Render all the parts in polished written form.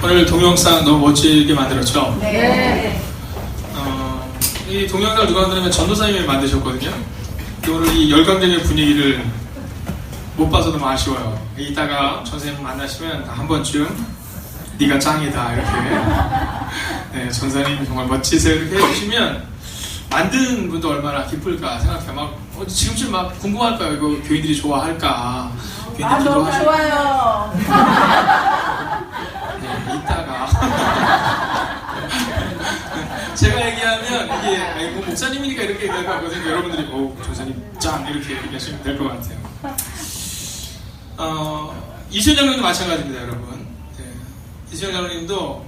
오늘 동영상 너무 멋지게 만들었죠? 네. 이 동영상을 누가 만드냐면 전도사님이 만드셨거든요. 오늘 이 열광적인 분위기를 못 봐서 너무 아쉬워요. 이따가 전사님 만나시면 한 번쯤 네가 짱이다 이렇게 네, 전사님 정말 멋지세요 이렇게 해주시면 만든 분도 얼마나 기쁠까 생각해요. 막 지금쯤 막 궁금할까요? 이거 교인들이 좋아할까? 교인들 너무 좋아요. 네, 이따가 제가 얘기하면 이게 뭐 목사님이니까 이렇게 얘기할 것 같거든요. 여러분들이 전사님 짱 이렇게 얘기하시면 될 것 같아요. 이수연 장로님도 마찬가지입니다, 여러분. 네. 이수연 장로님도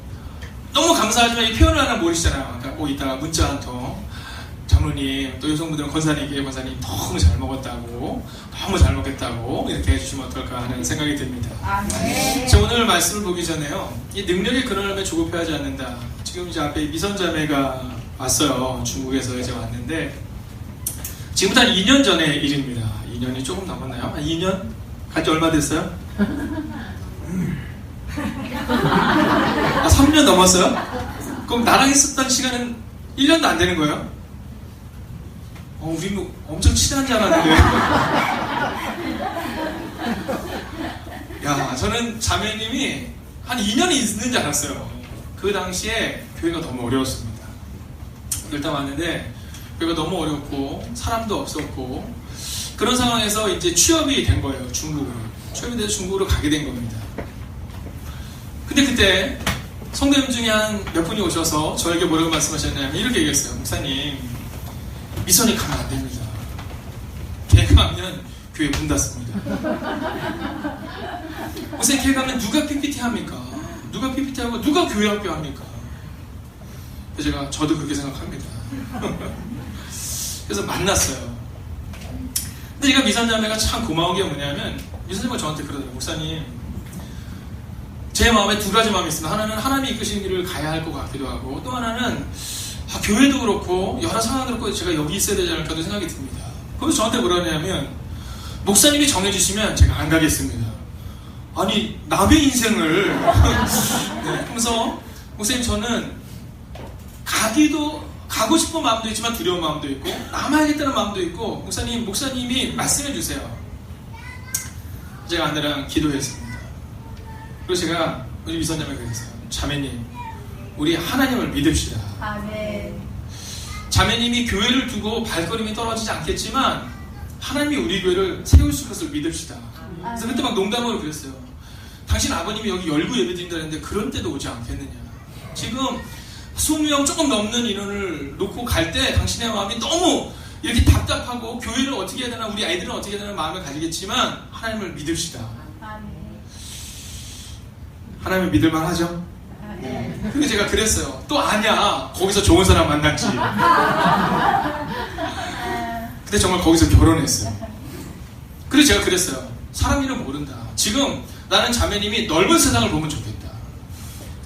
너무 감사하지만 이 표현을 하나 모르시잖아요. 그러니까 이따가 문자 한 통. 장로님, 또 여성분들은 권사님께 권사님 너무 잘 먹었다고, 너무 잘 먹겠다고 이렇게 해주시면 어떨까 하는 생각이 듭니다. 네. 제가 오늘 말씀을 보기 전에요. 이 능력의 근원을 조급해하지 않는다. 지금 이제 앞에 미선자매가 왔어요. 중국에서 이제 왔는데 지금부터 한 2년 전의 일입니다. 2년이 조금 남았나요? 한 2년? 간지 얼마 됐어요? 3년 넘었어요? 그럼 나랑 있었던 시간은 1년도 안 되는 거예요? 우리 뭐 엄청 친한 줄 알았는데. 야, 저는 자매님이 한 2년이 있는 줄 알았어요. 그 당시에 교회가 너무 어려웠습니다. 일단 왔는데 교회가 너무 어렵고 사람도 없었고 그런 상황에서 이제 취업이 된 거예요. 중국으로. 취업이 돼서 중국으로 가게 된 겁니다. 근데 그때 성도님 중에 한 몇 분이 오셔서 저에게 뭐라고 말씀하셨냐면 이렇게 얘기했어요. 목사님, 미선이 가면 안 됩니다. 걔 가면 교회 문 닫습니다. 목사님, 걔 가면 누가 PPT 합니까? 누가 PPT 하고 누가 교회 학교 합니까? 그래서 저도 그렇게 생각합니다. 그래서 만났어요. 근데 제가 미선자매가 참 고마운 게 뭐냐면 미선자매가 저한테 그러더라고요. 목사님, 제 마음에 두 가지 마음이 있습니다. 하나는 하나님이 이끄시는 길을 가야 할 것 같기도 하고 또 하나는 교회도 그렇고 여러 상황도 그렇고 제가 여기 있어야 되지 않을까도 생각이 듭니다. 그래서 저한테 뭐라냐면 목사님이 정해주시면 제가 안 가겠습니다. 아니 남의 인생을 네, 하면서 목사님 저는 가고 싶은 마음도 있지만 두려운 마음도 있고 남아야겠다는 마음도 있고 목사님이 말씀해 주세요. 제가 아내랑 기도했습니다. 그리고 제가 우리 미선자매 그랬어요. 자매님, 우리 하나님을 믿읍시다. 아멘. 자매님이 교회를 두고 발걸음이 떨어지지 않겠지만 하나님이 우리 교회를 세우실 것을 믿읍시다. 그래서 그때 막 농담으로 그랬어요. 당신 아버님이 여기 열구 예배 드린다는데 그런 때도 오지 않겠느냐. 지금 20명 조금 넘는 인원을 놓고 갈 때 당신의 마음이 너무 이렇게 답답하고 교회를 어떻게 해야 되나 우리 아이들은 어떻게 해야 되나 마음을 가지겠지만 하나님을 믿읍시다. 하나님을 믿을만 하죠? 근데 제가 그랬어요. 또 아냐, 거기서 좋은 사람 만났지. 근데 정말 거기서 결혼했어요. 그래서 제가 그랬어요. 사람 일은 모른다. 지금 나는 자매님이 넓은 세상을 보면 좋겠다.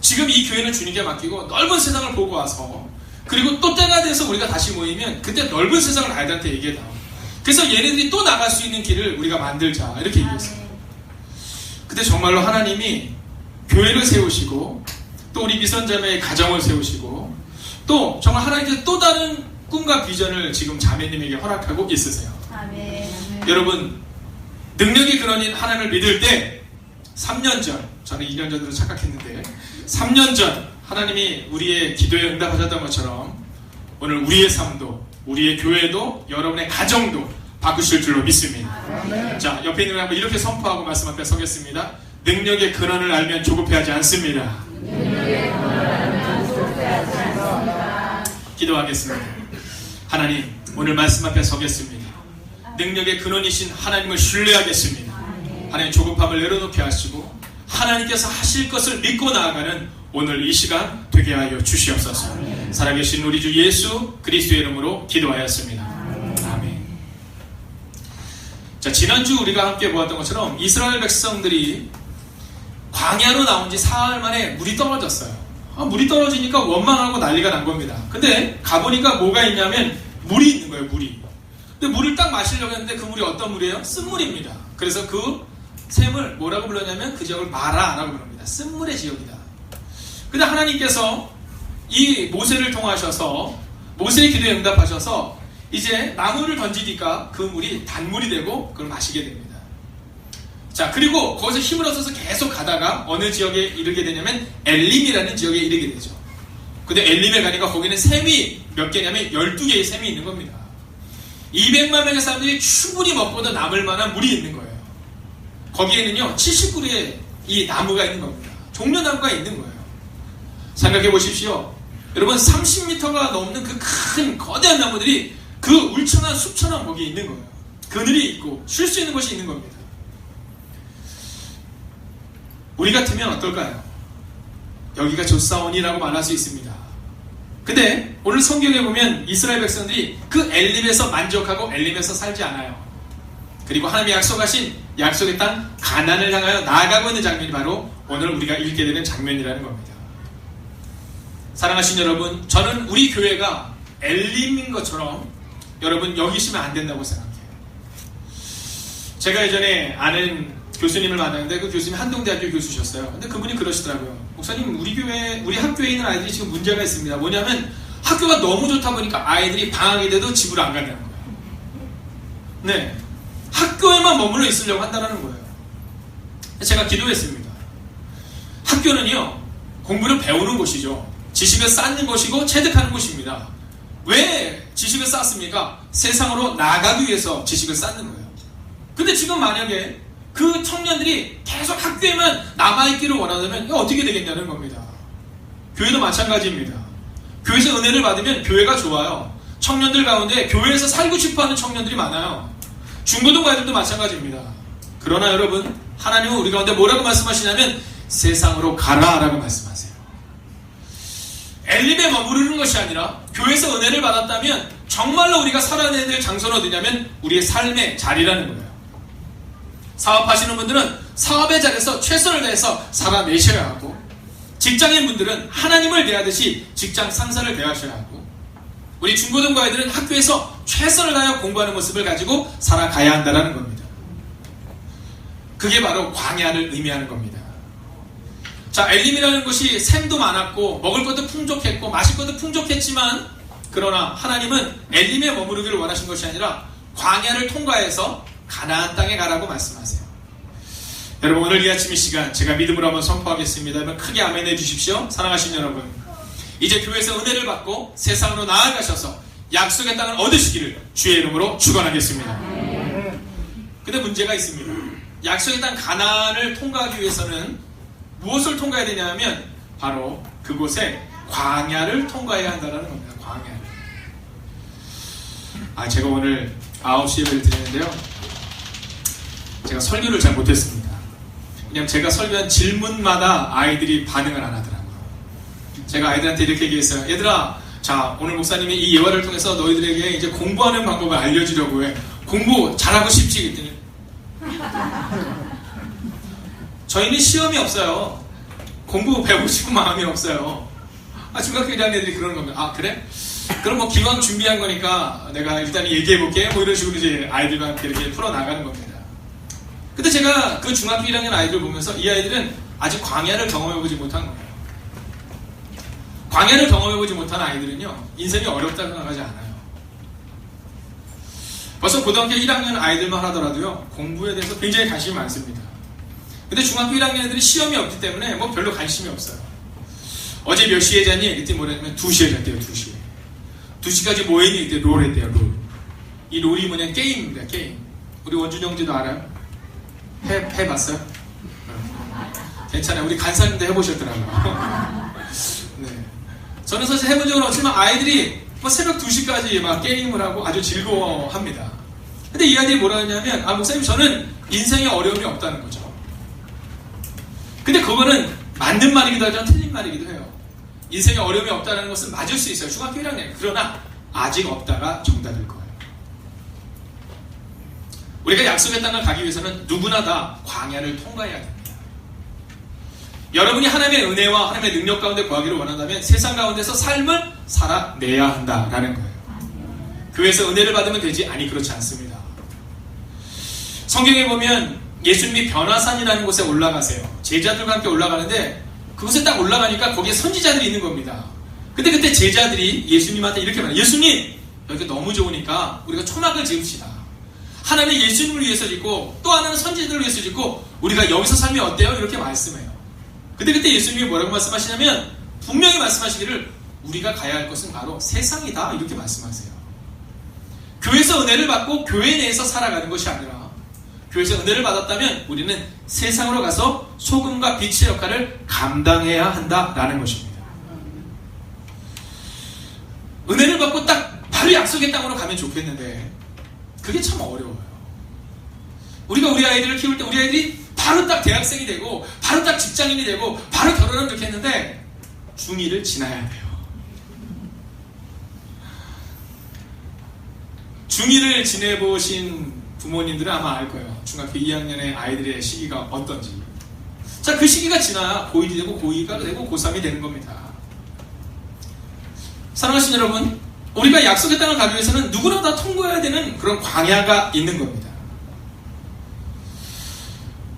지금 이 교회는 주님께 맡기고 넓은 세상을 보고 와서 그리고 또 때가 돼서 우리가 다시 모이면 그때 넓은 세상을 아이들한테 얘기해다. 그래서 얘네들이 또 나갈 수 있는 길을 우리가 만들자. 이렇게 얘기했어요. 근데 정말로 하나님이 교회를 세우시고 또 우리 미선자매의 가정을 세우시고 또 정말 하나님께서 또 다른 꿈과 비전을 지금 자매님에게 허락하고 있으세요. 아멘. 여러분, 능력의 근원인 하나님을 믿을 때 3년 전, 저는 2년 전으로 착각했는데 3년 전 하나님이 우리의 기도에 응답하셨던 것처럼 오늘 우리의 삶도 우리의 교회도 여러분의 가정도 바꾸실 줄로 믿습니다. 아멘. 자, 옆에 있는 분 한번 이렇게 선포하고 말씀 앞에 서겠습니다. 능력의 근원을 알면 조급해하지 않습니다. 능력의 근원을 알면 조급해하지 않습니다. 기도하겠습니다. 하나님, 오늘 말씀 앞에 서겠습니다. 능력의 근원이신 하나님을 신뢰하겠습니다. 하나님, 조급함을 내려놓게 하시고 하나님께서 하실 것을 믿고 나아가는 오늘 이 시간 되게 하여 주시옵소서. 살아계신 우리 주 예수 그리스도의 이름으로 기도하였습니다. 아멘. 자, 지난주 우리가 함께 보았던 것처럼 이스라엘 백성들이 광야로 나온 지 사흘 만에 물이 떨어졌어요. 물이 떨어지니까 원망하고 난리가 난 겁니다. 근데 가보니까 뭐가 있냐면 물이 있는 거예요. 물이. 근데 물을 딱 마시려고 했는데 그 물이 어떤 물이에요? 쓴물입니다. 그래서 그 샘을 뭐라고 불렀냐면 그 지역을 마라라고 부릅니다. 쓴물의 지역이다. 근데 하나님께서 이 모세를 통하셔서 모세의 기도에 응답하셔서 이제 나무를 던지니까 그 물이 단물이 되고 그걸 마시게 됩니다. 자, 그리고 거기서 힘을 얻어서 계속 가다가 어느 지역에 이르게 되냐면 엘림이라는 지역에 이르게 되죠. 근데 엘림에 가니까 거기는 샘이 몇 개냐면 12개의 샘이 있는 겁니다. 200만 명의 사람들이 충분히 먹고도 남을 만한 물이 있는 거예요. 거기에는요 70그루의 이 나무가 있는 겁니다. 종려나무가 있는 거예요. 생각해 보십시오. 여러분 30m가 넘는 그 큰 거대한 나무들이 그 울창한 숲처럼 거기에 있는 거예요. 그늘이 있고 쉴 수 있는 곳이 있는 겁니다. 우리 같으면 어떨까요? 여기가 조사원이라고 말할 수 있습니다. 근데 오늘 성경에 보면 이스라엘 백성들이 그 엘림에서 만족하고 엘림에서 살지 않아요. 그리고 하나님이 약속하신 약속의 땅 가나안을 향하여 나아가고 있는 장면이 바로 오늘 우리가 읽게 되는 장면이라는 겁니다. 사랑하신 여러분, 저는 우리 교회가 엘림인 것처럼 여러분 여기시면 안 된다고 생각해요. 제가 예전에 아는 교수님을 만났는데 그 교수님이 한동대학교 교수셨어요. 근데 그분이 그러시더라고요. 목사님, 우리 학교에 있는 아이들이 지금 문제가 있습니다. 뭐냐면 학교가 너무 좋다 보니까 아이들이 방학이 돼도 집으로 안 간다는 거예요. 네, 학교에만 머물러 있으려고 한다는 거예요. 제가 기도했습니다. 학교는요 공부를 배우는 곳이죠. 지식을 쌓는 곳이고 체득하는 곳입니다. 왜 지식을 쌓습니까? 세상으로 나가기 위해서 지식을 쌓는 거예요. 근데 지금 만약에 그 청년들이 계속 학교에만 남아있기를 원한다면 이거 어떻게 되겠냐는 겁니다. 교회도 마찬가지입니다. 교회에서 은혜를 받으면 교회가 좋아요. 청년들 가운데 교회에서 살고 싶어하는 청년들이 많아요. 중고등부아이들도 마찬가지입니다. 그러나 여러분, 하나님은 우리 가운데 뭐라고 말씀하시냐면 세상으로 가라 라고 말씀하세요. 엘림에 머무르는 것이 아니라 교회에서 은혜를 받았다면 정말로 우리가 살아내야 될 장소는 어디냐면 우리의 삶의 자리라는 거예요. 사업하시는 분들은 사업의 자리에서 최선을 다해서 살아내셔야 하고, 직장인분들은 하나님을 대하듯이 직장 상사를 대하셔야 하고, 우리 중고등부 아이들은 학교에서 최선을 다하여 공부하는 모습을 가지고 살아가야 한다는 겁니다. 그게 바로 광야를 의미하는 겁니다. 자, 엘림이라는 곳이 샘도 많았고 먹을 것도 풍족했고 마실 것도 풍족했지만, 그러나 하나님은 엘림에 머무르기를 원하신 것이 아니라 광야를 통과해서 가나안 땅에 가라고 말씀하세요. 여러분, 오늘 이 아침 이 시간 제가 믿음으로 한번 선포하겠습니다. 여러분 크게 아멘 해주십시오. 사랑하신 여러분, 이제 교회에서 은혜를 받고 세상으로 나아가셔서 약속의 땅을 얻으시기를 주의 이름으로 축원하겠습니다. 근데 문제가 있습니다. 약속의 땅 가나안을 통과하기 위해서는 무엇을 통과해야 되냐면 바로 그곳에 광야를 통과해야 한다는 겁니다. 광야를. 제가 오늘 9시 예배를 드리는데요, 제가 설교를 잘 못했습니다. 왜냐면 제가 설교한 질문마다 아이들이 반응을 안 하더라고요. 제가 아이들한테 이렇게 얘기했어요. 얘들아, 자, 오늘 목사님이 이 예화를 통해서 너희들에게 이제 공부하는 방법을 알려주려고 해. 공부 잘하고 싶지? 그랬더니 저희는 시험이 없어요. 공부 배우고 싶은 마음이 없어요. 중학교 1학년 애들이 그러는 겁니다. 그래? 그럼 뭐 기왕 준비한 거니까 내가 일단 얘기해볼게. 뭐 이런 식으로 이제 아이들과 함께 이렇게 풀어나가는 겁니다. 근데 제가 그 중학교 1학년 아이들 보면서 이 아이들은 아직 광야를 경험해보지 못한 거예요. 광야를 경험해보지 못한 아이들은요, 인생이 어렵다고 생각하지 않아요. 벌써 고등학교 1학년 아이들만 하더라도요, 공부에 대해서 굉장히 관심이 많습니다. 근데 중학교 1학년 애들이 시험이 없기 때문에 뭐 별로 관심이 없어요. 어제 몇 시에 잤니? 그때 뭐랬냐면 2시에 잤대요. 2시에. 2시까지 뭐 했니? 그때 롤 했대요. 롤. 이 롤이 뭐냐면 게임입니다. 게임. 우리 원준 형제도 알아요? 해봤어요? 괜찮아요. 우리 간사님도 해보셨더라고요. 네. 저는 사실 해본 적은 없지만 아이들이 뭐 새벽 2시까지 막 게임을 하고 아주 즐거워합니다. 근데 이 아이들이 뭐라 하냐면, 목사님, 저는 인생에 어려움이 없다는 거죠. 근데 그거는 맞는 말이기도 하지만 틀린 말이기도 해요. 인생에 어려움이 없다는 것은 맞을 수 있어요. 중학교 1학년. 그러나 아직 없다가 정답일 거예요. 우리가 약속의 땅을 가기 위해서는 누구나 다 광야를 통과해야 됩니다. 여러분이 하나님의 은혜와 하나님의 능력 가운데 거하기를 원한다면 세상 가운데서 삶을 살아내야 한다라는 거예요. 교회에서 은혜를 받으면 되지? 아니, 그렇지 않습니다. 성경에 보면 예수님이 변화산이라는 곳에 올라가세요. 제자들과 함께 올라가는데 그곳에 딱 올라가니까 거기에 선지자들이 있는 겁니다. 근데 그때 제자들이 예수님한테 이렇게 말해요. 예수님, 여기가 너무 좋으니까 우리가 초막을 지읍시다. 하나는 예수님을 위해서 짓고 또 하나는 선지자들을 위해서 짓고 우리가 여기서 살면 어때요? 이렇게 말씀해요. 근데 그때 예수님이 뭐라고 말씀하시냐면 분명히 말씀하시기를 우리가 가야 할 것은 바로 세상이다 이렇게 말씀하세요. 교회에서 은혜를 받고 교회 내에서 살아가는 것이 아니라 교회에서 은혜를 받았다면 우리는 세상으로 가서 소금과 빛의 역할을 감당해야 한다라는 것입니다. 은혜를 받고 딱 바로 약속의 땅으로 가면 좋겠는데 그게 참 어려워요. 우리가 우리 아이들을 키울 때 우리 아이들이 바로 딱 대학생이 되고 바로 딱 직장인이 되고 바로 결혼하면 좋겠는데 중2를 지나야 돼요. 중2를 지내보신 부모님들은 아마 알 거예요. 중학교 2학년의 아이들의 시기가 어떤지. 자, 그 시기가 지나야 고1이 되고 고2가 되고 고3이 되는 겁니다. 사랑하신 여러분, 우리가 약속의 땅을 가기 위해서는 누구나 다 통과해야 되는 그런 광야가 있는 겁니다.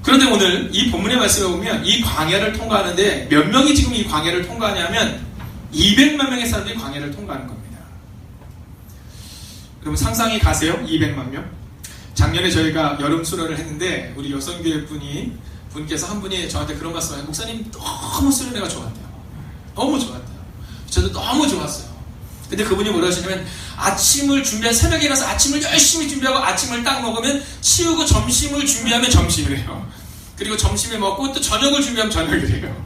그런데 오늘 이 본문의 말씀에 보면 이 광야를 통과하는데 몇 명이 지금 이 광야를 통과하냐면 200만 명의 사람들이 광야를 통과하는 겁니다. 여러분 상상이 가세요? 200만 명? 작년에 저희가 여름 수련을 했는데 우리 여성교회 분께서 한 분이 저한테 그런 말씀을 해요. 목사님 너무 수련회가 좋았대요. 너무 좋았대요. 저도 너무 좋았어요. 근데 그분이 뭐라 하시냐면 아침을 준비한 새벽에 일어나서 아침을 열심히 준비하고 아침을 딱 먹으면 치우고 점심을 준비하면 점심이래요. 그리고 점심에 먹고 또 저녁을 준비하면 저녁이래요.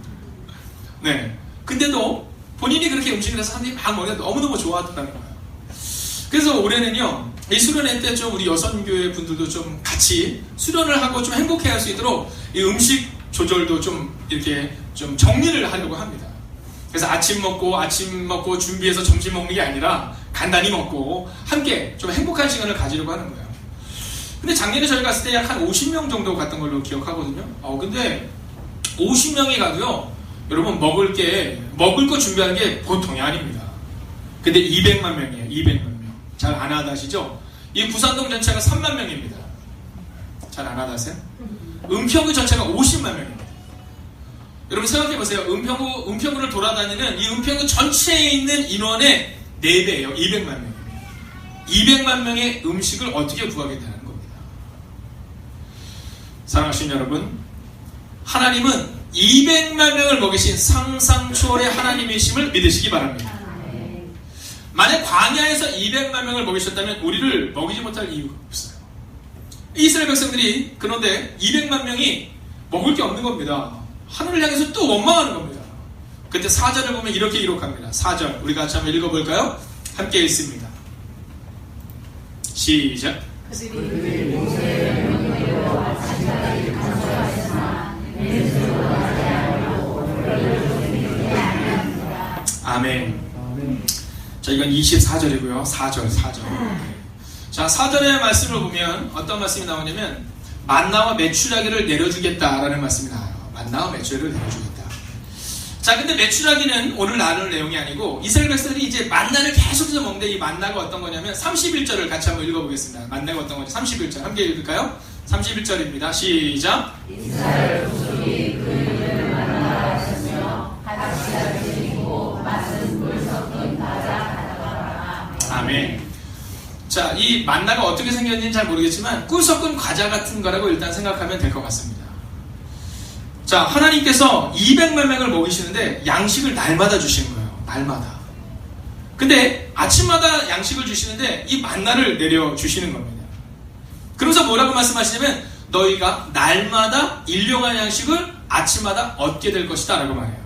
네. 근데도 본인이 그렇게 음식을 해서 사람들이 막 먹으면 너무너무 좋아하더라는 거예요. 그래서 올해는요, 이 수련회 때 좀 우리 여성교회 분들도 좀 같이 수련을 하고 좀 행복해 할 수 있도록 이 음식 조절도 좀 이렇게 좀 정리를 하려고 합니다. 그래서 아침 먹고 준비해서 점심 먹는 게 아니라 간단히 먹고 함께 좀 행복한 시간을 가지려고 하는 거예요. 근데 작년에 저희 갔을 때 약 한 50명 정도 갔던 걸로 기억하거든요. 근데 50명이 가도요, 여러분 먹을 거 준비하는 게 보통이 아닙니다. 근데 200만 명이에요. 200만 명. 잘 안 와닿으시죠? 이 부산동 전체가 3만 명입니다. 잘 안 와닿으세요? 은평구 전체가 50만 명입니다. 여러분 생각해보세요. 은평구를 돌아다니는 이 은평구 전체에 있는 인원의 4배예요. 200만 명이에요. 200만 명의 음식을 어떻게 구하겠다는 겁니다. 사랑하신 여러분, 하나님은 200만 명을 먹이신 상상 초월의 하나님이심을 믿으시기 바랍니다. 만약 광야에서 200만 명을 먹이셨다면 우리를 먹이지 못할 이유가 없어요. 이스라엘 백성들이 그런데 200만 명이 먹을 게 없는 겁니다. 하늘을 향해서 또 원망하는 겁니다. 그때 4절을 보면 이렇게 기록합니다. 4절 우리 같이 한번 읽어볼까요? 함께 읽습니다. 시작. 아멘. 자, 이건 24절이고요. 4절. 자, 4절의 말씀을 보면 어떤 말씀이 나오냐면 만나와 메추라기를 내려주겠다라는 말씀이 나와요. 만나와 메추라기를 내려주겠다. 자, 근데 메추라기는 오늘 나눌 내용이 아니고 이스라엘 백성들이 이제 만나를 계속해서 먹는데 이 만나가 어떤 거냐면 31절을 같이 한번 읽어보겠습니다. 만나가 어떤 건지 31절 함께 읽을까요? 31절입니다. 시작. 이스라엘 족속이 그 이름을 만나라 하셨으며 같이 드리고 맛은 물 섞인 과자 가져가라. 아멘. 자, 이 만나가 어떻게 생겼는지 잘 모르겠지만 꿀 섞은 과자 같은 거라고 일단 생각하면 될 것 같습니다. 자, 하나님께서 200만 명을 먹이시는데 양식을 날마다 주시는 거예요. 날마다. 근데 아침마다 양식을 주시는데 이 만나를 내려주시는 겁니다. 그러면서 뭐라고 말씀하시냐면 너희가 날마다 일용할 양식을 아침마다 얻게 될 것이다 라고 말해요.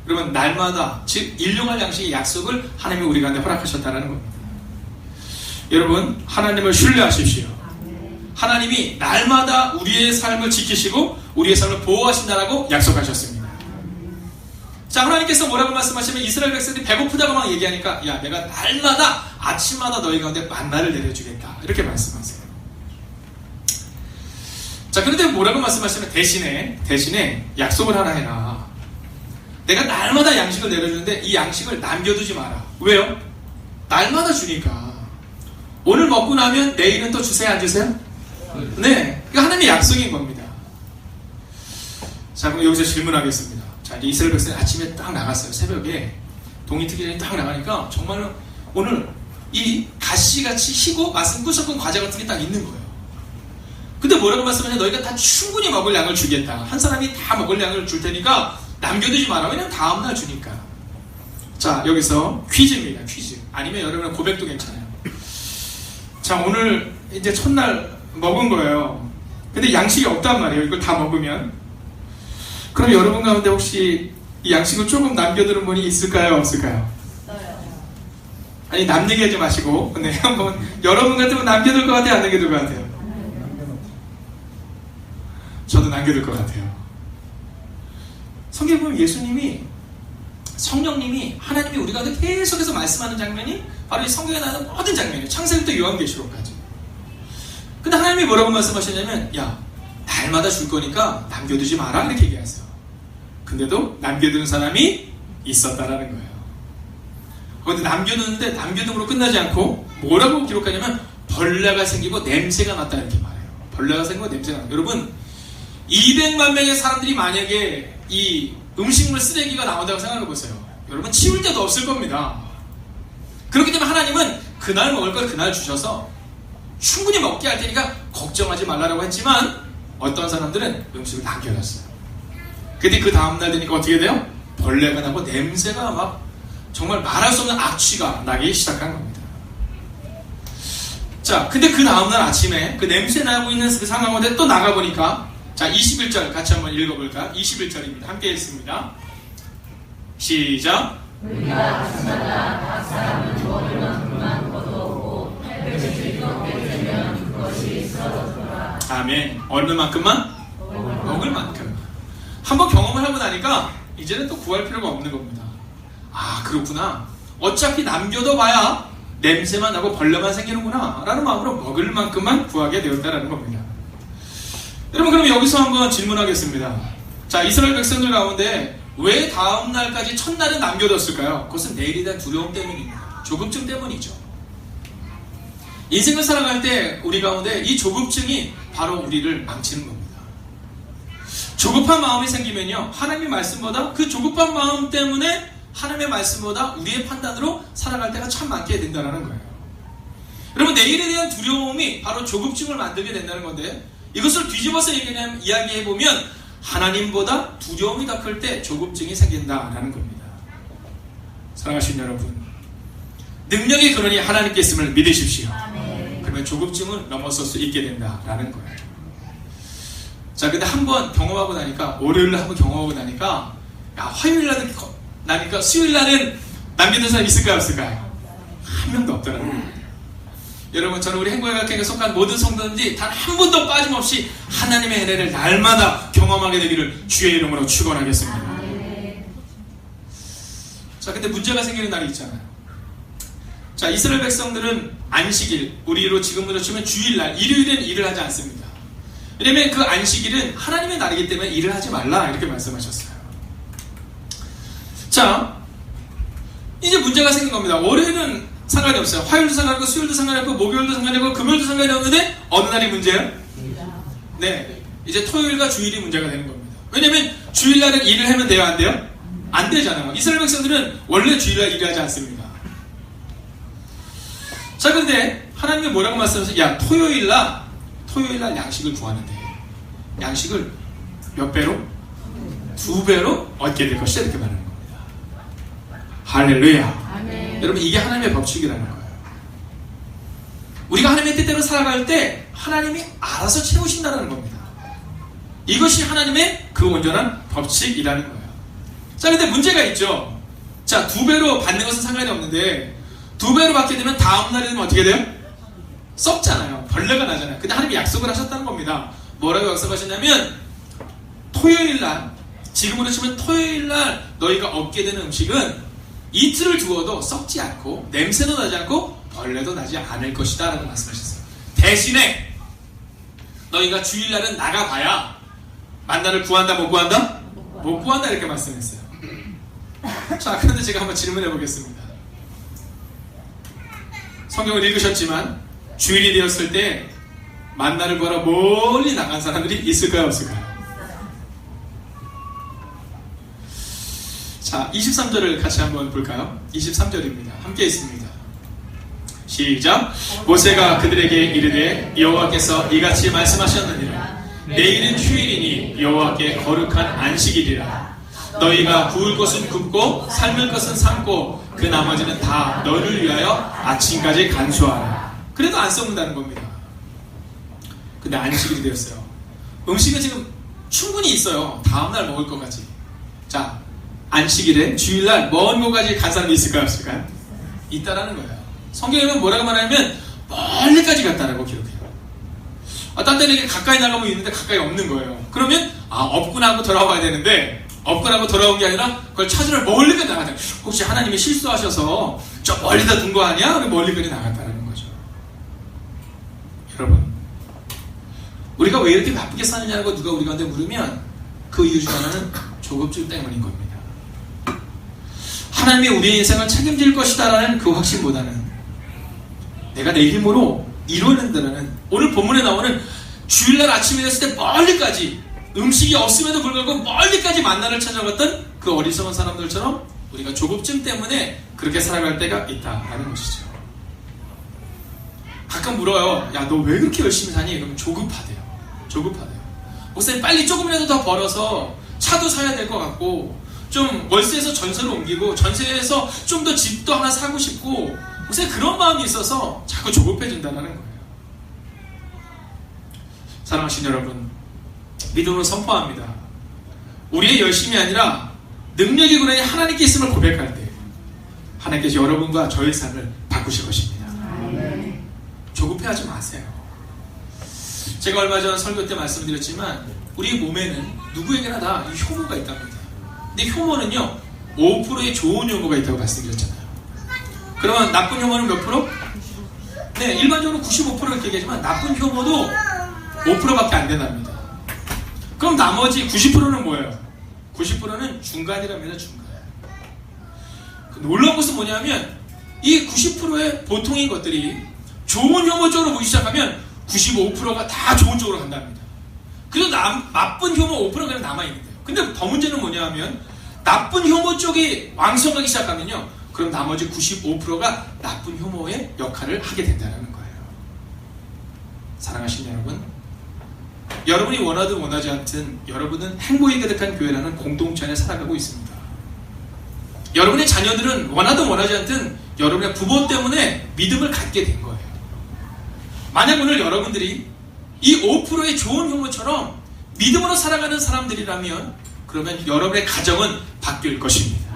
그러면 날마다, 즉 일용할 양식의 약속을 하나님이 우리 가운데 허락하셨다는 겁니다. 여러분, 하나님을 신뢰하십시오. 하나님이 날마다 우리의 삶을 지키시고 우리의 삶을 보호하신다라고 약속하셨습니다. 자, 하나님께서 뭐라고 말씀하시면 이스라엘 백성들이 배고프다고 막 얘기하니까 야, 내가 날마다 아침마다 너희 가운데 만나를 내려주겠다 이렇게 말씀하세요. 자, 그런데 뭐라고 말씀하시면 대신에 약속을 하나 해라. 내가 날마다 양식을 내려주는데 이 양식을 남겨두지 마라. 왜요? 날마다 주니까. 오늘 먹고 나면 내일은 또 주세요, 안 주세요? 네, 이거 하나님의 약속인 겁니다. 자, 그럼 여기서 질문하겠습니다. 이제 이스라엘 백성이 아침에 딱 나갔어요. 새벽에 동이특기전이 딱 나가니까 정말로 오늘 이 가시같이 희고 맛은 꿀 섞은 과자 같은 게 딱 있는 거예요. 근데 뭐라고 말씀하냐? 너희가 다 충분히 먹을 양을 주겠다. 한 사람이 다 먹을 양을 줄 테니까 남겨두지 마라. 왜냐면 다음날 주니까. 자, 여기서 퀴즈입니다. 퀴즈. 아니면 여러분의 고백도 괜찮아요. 자, 오늘 이제 첫날 먹은 거예요. 근데 양식이 없단 말이에요. 이걸 다 먹으면. 그럼 여러분 가운데 혹시 이 양식을 조금 남겨두는 분이 있을까요? 없을까요? 아니, 남 얘기하지 마시고. 네, 한번 여러분 같으면 남겨둘 것 같아요? 안 남겨둘 것 같아요? 저도 남겨둘 것 같아요. 성경에 보면 예수님이, 성령님이, 하나님이 우리 가운데 계속해서 말씀하는 장면이 바로 이 성경에 나오는 모든 장면이에요. 창세기부터 요한계시록까지. 근데 하나님이 뭐라고 말씀하셨냐면, 야, 날마다 줄 거니까 남겨두지 마라, 이렇게 얘기하세요. 근데도 남겨두는 사람이 있었다라는 거예요. 그런데 남겨두는데 남겨둠으로 끝나지 않고 뭐라고 기록하냐면 벌레가 생기고 냄새가 났다, 이렇게 말해요. 벌레가 생기고 냄새가 났다. 여러분, 200만 명의 사람들이 만약에 이 음식물 쓰레기가 나온다고 생각해 보세요. 여러분, 치울 데도 없을 겁니다. 그렇기 때문에 하나님은 그날 먹을 걸 그날 주셔서 충분히 먹게 할 테니까 걱정하지 말라고 했지만 어떤 사람들은 음식을 남겨놨어요. 근데 그 다음날 되니까 어떻게 돼요? 벌레가 나고 냄새가 막 정말 말할 수 없는 악취가 나기 시작한 겁니다. 자, 근데 그 다음날 아침에 그 냄새 나고 있는 그 상황 가운데 또 나가보니까, 자, 21절 같이 한번 읽어볼까요? 21절입니다. 함께 읽습니다. 시작. 우리가 아침마다 각 사람은 먹을 만큼만 거두었고 햇볕이 즐겁게 되면 그것이 쓰러졌더라. 아멘. 어느 만큼만? 먹을 만큼. 한번 경험을 하고 나니까 이제는 또 구할 필요가 없는 겁니다. 아, 그렇구나. 어차피 남겨둬 봐야 냄새만 나고 벌레만 생기는구나 라는 마음으로 먹을 만큼만 구하게 되었다라는 겁니다. 여러분, 그럼 여기서 한번 질문하겠습니다. 자, 이스라엘 백성들 가운데 왜 다음날까지 첫날은 남겨뒀을까요? 그것은 내일에 대한 두려움 때문입니다. 조급증 때문이죠. 인생을 살아갈 때 우리 가운데 이 조급증이 바로 우리를 망치는 겁니다. 조급한 마음이 생기면요, 하나님의 말씀보다, 그 조급한 마음 때문에 하나님의 말씀보다 우리의 판단으로 살아갈 때가 참 많게 된다는 거예요. 여러분, 내일에 대한 두려움이 바로 조급증을 만들게 된다는 건데, 이것을 뒤집어서 이야기해보면 하나님보다 두려움이 더 클 때 조급증이 생긴다라는 겁니다. 사랑하시는 여러분, 능력의 근원이 하나님께 있음을 믿으십시오. 그러면 조급증을 넘어설 수 있게 된다라는 거예요. 자, 근데 한번 경험하고 나니까, 월요일날 한번 경험하고 나니까, 야, 화요일날은 나니까 수요일날은 남겨둔 사람 있을까요, 없을까요? 한 명도 없더라고요. 여러분, 저는 우리 행복의학회에 속한 모든 성도들이 단 한 번도 빠짐없이 하나님의 은혜를 날마다 경험하게 되기를 주의 이름으로 축원하겠습니다. 자, 근데 문제가 생기는 날이 있잖아요. 자, 이스라엘 백성들은 안식일, 우리로 지금으로 치면 주일날, 일요일엔 일을 하지 않습니다. 왜냐면 그 안식일은 하나님의 날이기 때문에 일을 하지 말라, 이렇게 말씀하셨어요. 자, 이제 문제가 생긴 겁니다. 월요일은 상관이 없어요. 화요일도 상관이 없고, 수요일도 상관이 없고, 목요일도 상관이 없고, 금요일도 상관이 없는데 어느 날이 문제예요? 네, 이제 토요일과 주일이 문제가 되는 겁니다. 왜냐면 주일날은 일을 하면 돼요, 안 돼요? 안 되잖아요. 이스라엘 백성들은 원래 주일날 일을 하지 않습니다. 자, 근데 하나님이 뭐라고 말씀하세요? 야, 토요일날 양식을 구하는데 양식을 몇 배로? 2배로 얻게 될 것이다, 이렇게 말하는 겁니다. 할렐루야. 아멘. 여러분, 이게 하나님의 법칙이라는 거예요. 우리가 하나님의 뜻대로 살아갈 때 하나님이 알아서 채우신다는 겁니다. 이것이 하나님의 그 온전한 법칙이라는 거예요. 자, 근데 문제가 있죠. 자, 2배로 받는 것은 상관이 없는데 2배로 받게 되면 다음날에 되면 어떻게 돼요? 썩잖아요. 벌레가 나잖아요. 근데 하나님이 약속을 하셨다는 겁니다. 뭐라고 약속하셨냐면, 토요일날, 지금으로 치면 토요일날 너희가 얻게 되는 음식은 이틀을 두어도 썩지 않고 냄새도 나지 않고 벌레도 나지 않을 것이다 라고 말씀하셨어요. 대신에 너희가 주일날은 나가봐야 만나를 구한다, 못 구한다? 못 구한다, 이렇게 말씀했어요. 자, 그런데 제가 한번 질문해 보겠습니다. 성경을 읽으셨지만 주일이 되었을 때 만나를 구하러 멀리 나간 사람들이 있을까요, 없을까요? 자, 23절을 같이 한번 볼까요? 23절입니다. 함께 있습니다. 시작. 모세가 그들에게 이르되 여호와께서 이같이 말씀하셨느니라. 내일은 휴일이니 여호와께 거룩한 안식일이라. 너희가 구울 것은 굽고 삶을 것은 삶고 그 나머지는 다 너를 위하여 아침까지 간수하라. 그래도 안 썩는다는 겁니다. 근데 안식일이 되었어요. 음식은 지금 충분히 있어요. 다음날 먹을 것까지. 자, 안식일에 주일날 먼 곳까지 간 사람이 있을까요? 없을까요? 있다라는 거예요. 성경에 보면 뭐라고 말하냐면 멀리까지 갔다라고 기록해요. 딴 데는 이렇게 가까이 나가면 있는데 가까이 없는 거예요. 그러면 없구나 하고 돌아와야 되는데 없구나 하고 돌아온 게 아니라 그걸 찾으러 멀리까지 나갔다. 혹시 하나님이 실수하셔서 저 멀리다 둔 거 아니야? 멀리까지 나갔다라는 거죠. 여러분, 우리가 왜 이렇게 바쁘게 사느냐고 누가 우리 가운데 물으면 그 이유 중 하나는 조급증 때문인 겁니다. 하나님이 우리의 인생을 책임질 것이다라는 그 확신보다는 내가 내 힘으로 이루어낸다는, 오늘 본문에 나오는 주일날 아침이 됐을 때 멀리까지 음식이 없음에도 불구하고 멀리까지 만나를 찾아갔던 그 어리석은 사람들처럼 우리가 조급증 때문에 그렇게 살아갈 때가 있다라는 것이죠. 가끔 물어요. 야, 너 왜 그렇게 열심히 사니? 그러면 조급하대요. 목사님 빨리 조금이라도 더 벌어서 차도 사야 될 것 같고 좀 월세에서 전세로 옮기고 전세에서 좀 더 집도 하나 사고 싶고 목사님 그런 마음이 있어서 자꾸 조급해진다는 거예요. 사랑하신 여러분, 믿음으로 선포합니다. 우리의 열심이 아니라 능력의 근원이 하나님께 있음을 고백할 때 하나님께서 여러분과 저의 삶을 바꾸실 것입니다. 조급해하지 마세요. 제가 얼마 전 설교 때 말씀드렸지만 우리 몸에는 누구에게나 다 효모가 있답니다. 근데 효모는요 5%의 좋은 효모가 있다고 말씀드렸잖아요. 그러면 나쁜 효모는 몇 프로? 네, 일반적으로 95% 이렇게 얘기하지만 나쁜 효모도 5%밖에 안 된답니다. 그럼 나머지 90%는 뭐예요? 90%는 중간이랍니다. 중간. 놀라운 것은 뭐냐면 이 90%의 보통인 것들이 좋은 효모 쪽으로 보기 시작하면 95%가 다 좋은 쪽으로 간답니다. 그래서 나쁜 효모 5%가 그냥 남아있는데요. 근데 더 문제는 뭐냐 하면 나쁜 효모 쪽이 왕성하기 시작하면요, 그럼 나머지 95%가 나쁜 효모의 역할을 하게 된다는 거예요. 사랑하신 여러분, 여러분이 원하든 원하지 않든 여러분은 행복이 가득한 교회라는 공동체 안에 살아가고 있습니다. 여러분의 자녀들은 원하든 원하지 않든 여러분의 부모 때문에 믿음을 갖게 된 거예요. 만약 오늘 여러분들이 이 5%의 좋은 효모처럼 믿음으로 살아가는 사람들이라면 그러면 여러분의 가정은 바뀔 것입니다.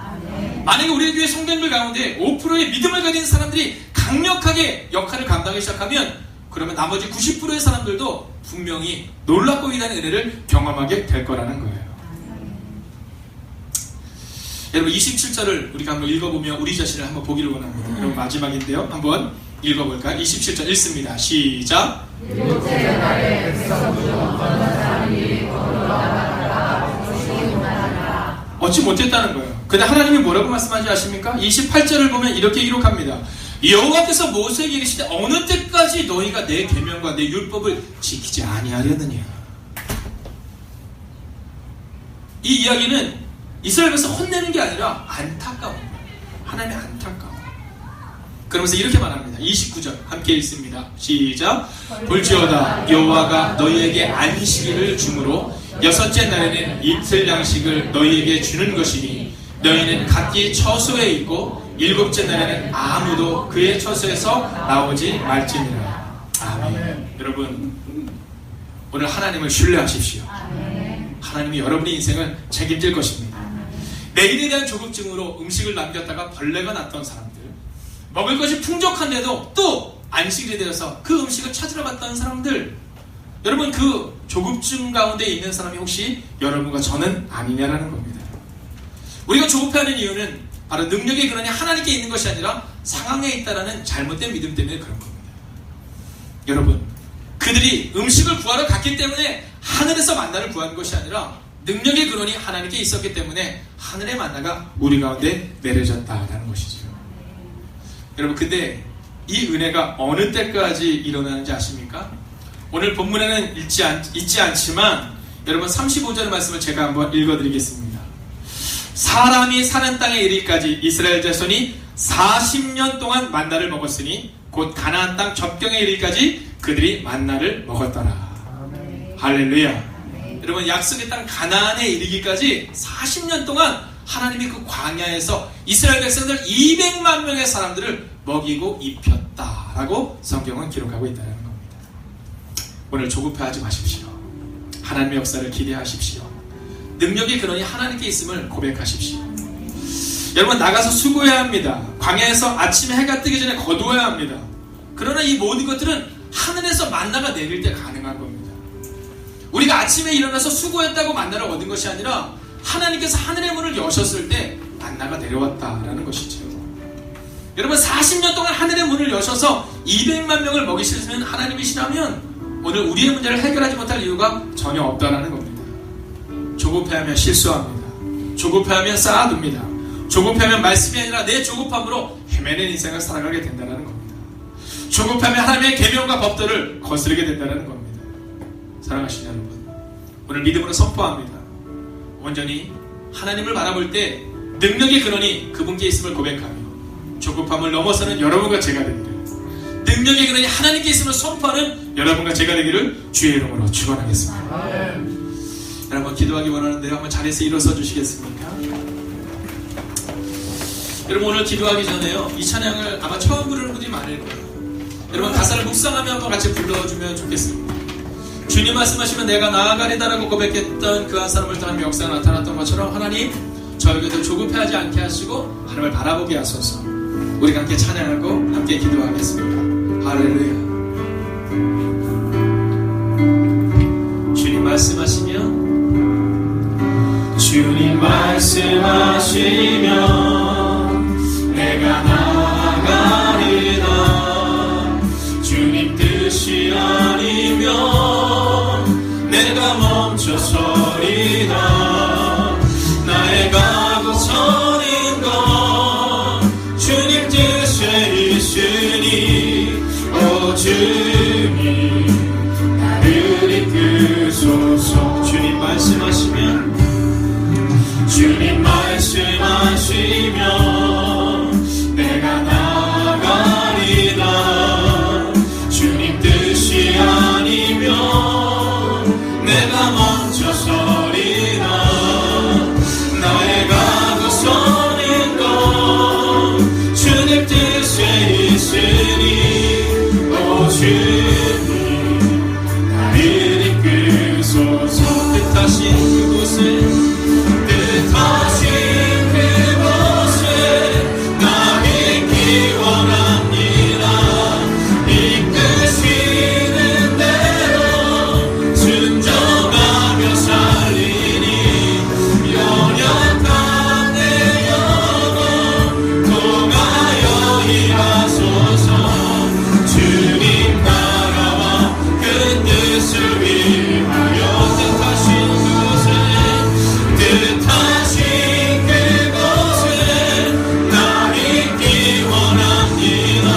만약에 우리 교회 성도님들 가운데 5%의 믿음을 가진 사람들이 강력하게 역할을 감당하기 시작하면 그러면 나머지 90%의 사람들도 분명히 놀랍고 위대한 은혜를 경험하게 될 거라는 거예요. 여러분 27절을 우리가 한번 읽어보며 우리 자신을 한번 보기를 원합니다. 여러분 마지막인데요. 한번 읽어볼까요? 27절 읽습니다. 시작. 일곱째 날에 백성 중 어떤 사람이 걸어나가다가 조심히 만나니라. 얻지 못했다는 거예요. 근데 하나님이 뭐라고 말씀하지 아십니까? 28절을 보면 이렇게 기록합니다. 여호와께서 모세에게 이르시되 어느 때까지 너희가 내 계명과 내 율법을 지키지 아니하려느냐. 이 이야기는 이스라엘 백성 혼내는 게 아니라 안타까운 거예요. 하나님의 안타까움. 그러면서 이렇게 말합니다. 29절 함께 읽습니다. 시작. 볼지어다 여호와가 너희에게 안식일을 주므로 여섯째 날에는 이틀 양식을 너희에게 주는 것이니 너희는 각기 처소에 있고 일곱째 날에는 아무도 그의 처소에서 나오지 말지니라. 아멘. 여러분 오늘 하나님을 신뢰하십시오. 하나님이 여러분의 인생을 책임질 것입니다. 내일에 대한 조급증으로 음식을 남겼다가 벌레가 났던 사람들, 먹을 것이 풍족한데도 또 안식일이 되어서 그 음식을 찾으러 갔던 사람들, 여러분 그 조급증 가운데 있는 사람이 혹시 여러분과 저는 아니냐라는 겁니다. 우리가 조급해하는 이유는 바로 능력의 근원이 하나님께 있는 것이 아니라 상황에 있다라는 잘못된 믿음 때문에 그런 겁니다. 여러분, 그들이 음식을 구하러 갔기 때문에 하늘에서 만나를 구하는 것이 아니라 능력의 근원이 하나님께 있었기 때문에 하늘의 만나가 우리 가운데 내려졌다라는 것이죠. 여러분, 근데 이 은혜가 어느 때까지 일어나는지 아십니까? 오늘 본문에는 있지 않지만 여러분 35절 말씀을 제가 한번 읽어드리겠습니다. 사람이 사는 땅에 이르기까지 이스라엘 자손이 40년 동안 만나를 먹었으니 곧 가나안 땅 접경에 이르기까지 그들이 만나를 먹었더라. 할렐루야. 여러분, 약속의 땅 가나안에 이르기까지 40년 동안 하나님이 그 광야에서 이스라엘 백성들 200만 명의 사람들을 먹이고 입혔다라고 성경은 기록하고 있다는 겁니다. 오늘 조급해하지 마십시오. 하나님의 역사를 기대하십시오. 능력의 근원이 하나님께 있음을 고백하십시오. 여러분, 나가서 수고해야 합니다. 광야에서 아침에 해가 뜨기 전에 거두어야 합니다. 그러나 이 모든 것들은 하늘에서 만나가 내릴 때 가능한 겁니다. 우리가 아침에 일어나서 수고했다고 만나를 얻은 것이 아니라 하나님께서 하늘의 문을 여셨을 때 만나가 내려왔다라는 것이죠. 여러분, 40년 동안 하늘의 문을 여셔서 200만 명을 먹이시는 하나님이시라면 오늘 우리의 문제를 해결하지 못할 이유가 전혀 없다라는 겁니다. 조급해하면 실수합니다. 조급해하면 쌓아둡니다. 조급해하면 말씀이 아니라 내 조급함으로 헤매는 인생을 살아가게 된다는 겁니다. 조급하면 하나님의 계명과 법도를 거스르게 된다는 겁니다. 사랑하시는 여러분, 오늘 믿음으로 선포합니다. 온전히 하나님을 바라볼 때 능력의 근원이 그분께 있음을 고백하며 조급함을 넘어서는 여러분과 제가 되기를, 능력의 근원이 하나님께 있음을 선포하는 여러분과 제가 되기를 주의 이름으로 축원하겠습니다. 여러분, 기도하기 원하는데요, 한번 자리에서 일어서 주시겠습니까? 여러분, 오늘 기도하기 전에요, 이 찬양을 아마 처음 부르는 분들이 많을 거예요. 여러분, 가사를 묵상하며 한번 같이 불러주면 좋겠습니다. 주님 말씀하시면 내가 나아가리다라고 고백했던 그 한 사람을 통한 역사가 나타났던 것처럼 하나님, 저에게도 조급해하지 않게 하시고 하나님을 바라보게 하소서. 우리가 함께 찬양하고 함께 기도하겠습니다. 할렐루야. 주님 말씀하시면 주님 말씀하시면 내가 나아가리라. 주님 뜻이 아니면 내가 멈춰서리라. 나의 가고 서는 건 주님 뜻에 있으니 오 주님 나를 이끄소서. 주님 말씀하시면 주님 말씀하시면 내가 나아가리라. 주님 뜻이 아니면 내가 멈춰서리라. 나의 가고 서는 건 주님 뜻에 있으니 오 주님 나를 이끄소서. 뜻하신 그곳에 뜻하신 그곳에 나 있기 원합니다. 이끄시는 대로 순종하며 살리니 연약한 내 영혼 통하여 일하소서. 주님 나라와 그 뜻을 위하여 뜻하신 그곳에 뜻하신 그곳에 나 있기 원합니다.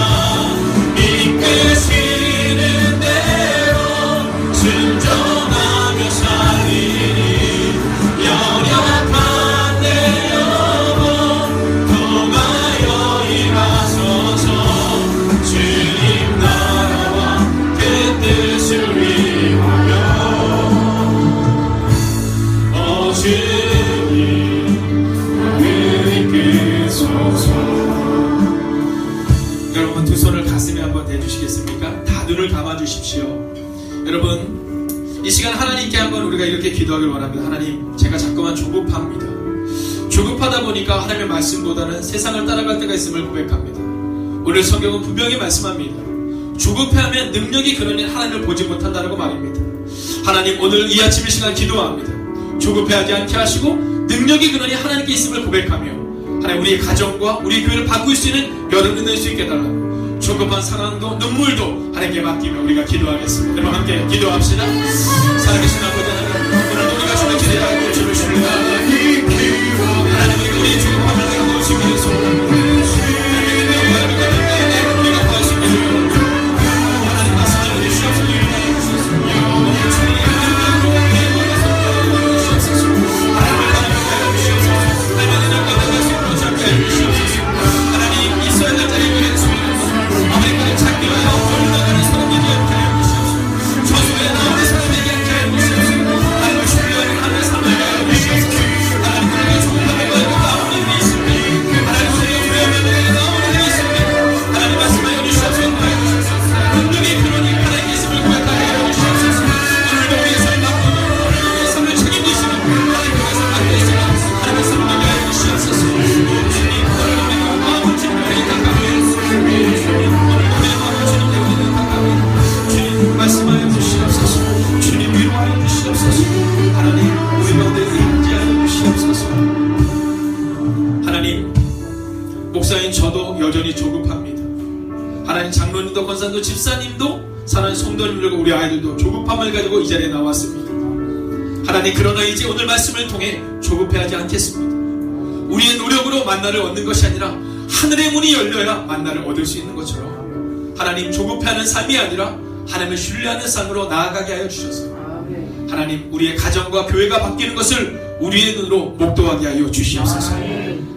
이끄시는 대로 순종하며 살리니 연약한 내 영혼 통하여 일하소서. 주님 나라와 그 뜻을 위하여 오 주님 나를 이끄소서. 여러분, 두 손을 가슴에 한번 대주시겠습니까? 다 눈을 감아주십시오. 여러분, 이 시간 하나님께 한번 우리가 이렇게 기도하길 원합니다. 하나님, 제가 자꾸만 조급합니다. 조급하다 보니까 하나님의 말씀보다는 세상을 따라갈 때가 있음을 고백합니다. 오늘 성경은 분명히 말씀합니다. 조급해하면 능력이 근원인 하나님을 보지 못한다고 말입니다. 하나님, 오늘 이 아침 이 시간 기도합니다. 조급해하지 않게 하시고 능력이 근원이 하나님께 있음을 고백하며 하나님, 우리의 가정과 우리 교회를 바꿀 수 있는 여름을 낼 수 있게 해달라고 조급한 사랑도 눈물도 하나님께 맡기며 우리가 기도하겠습니다. 여러분, 함께 기도합시다. 살아계신 아버지 하나님, 오늘 우리가 주는 기대하고 주십니다. 하나님, 우리의 조급함을 내려놓으시기 위해서 우리가 구하시기 위해서 하나님 말씀을 주시옵소서. 하나님 목사인 저도 여전히 조급합니다. 하나님 장로님도 권사님도 집사님도 사랑하는 성도님들과 우리 아이들도 조급함을 가지고 이 자리에 나왔습니다. 하나님 그러나 이제 오늘 말씀을 통해 조급해하지 않겠습니다. 우리의 노력으로 만나를 얻는 것이 아니라 하늘의 문이 열려야 만나를 얻을 수 있는 것처럼 하나님 조급해하는 삶이 아니라 하나님을 신뢰하는 삶으로 나아가게 하여 주셔서 하나님 우리의 가정과 교회가 바뀌는 것을 우리의 눈으로 목도하게 하여 주시옵소서.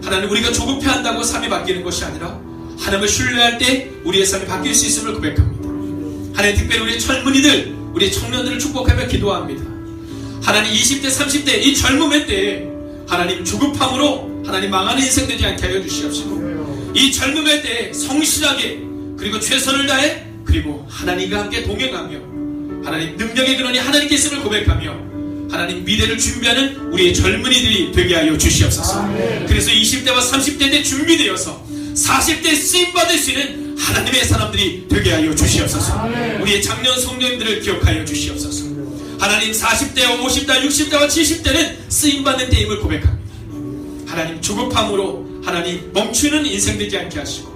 하나님 우리가 조급해한다고 삶이 바뀌는 것이 아니라 하나님을 신뢰할 때 우리의 삶이 바뀔 수 있음을 고백합니다. 하나님 특별히 우리의 젊은이들 우리의 청년들을 축복하며 기도합니다. 하나님 20대 30대 이 젊음의 때에 하나님 조급함으로 하나님 망하는 인생 되지 않게 하여 주시옵시고 이 젊음의 때에 성실하게 그리고 최선을 다해 그리고 하나님과 함께 동행하며 하나님 능력의 근원이 하나님께 있음을 고백하며 하나님 미래를 준비하는 우리의 젊은이들이 되게 하여 주시옵소서. 그래서 20대와 30대 때 준비되어서 40대 쓰임받을 수 있는 하나님의 사람들이 되게 하여 주시옵소서. 우리의 작년 성도님들을 기억하여 주시옵소서. 하나님 40대와 50대 60대와 70대는 쓰임받는 때임을 고백합니다. 하나님 조급함으로 하나님 멈추는 인생 되지 않게 하시고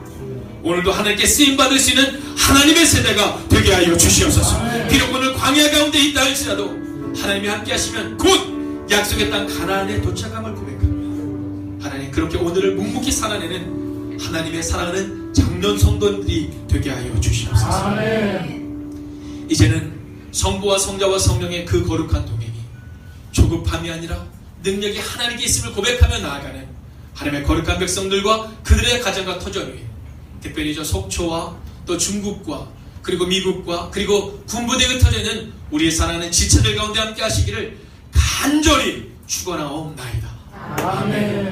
오늘도 하나님께 쓰임받을 수 있는 하나님의 세대가 되게 하여 주시옵소서. 비록 오늘 광야 가운데 있다 할지라도 하나님이 함께 하시면 곧 약속의 땅 가나안에 도착함을 고백합니다. 하나님 그렇게 오늘을 묵묵히 살아내는 하나님의 사랑하는 장년 성도들이 되게 하여 주시옵소서. 이제는 성부와 성자와 성령의 그 거룩한 동행이 조급함이 아니라 능력이 하나님께 있음을 고백하며 나아가는 하나님의 거룩한 백성들과 그들의 가정과 터전 위에 특별히 저 속초와 또 중국과 그리고 미국과 그리고 군부대에 흩어져 있는 우리의 사랑하는 지체들 가운데 함께 하시기를 간절히 축원하옵나이다. 아멘.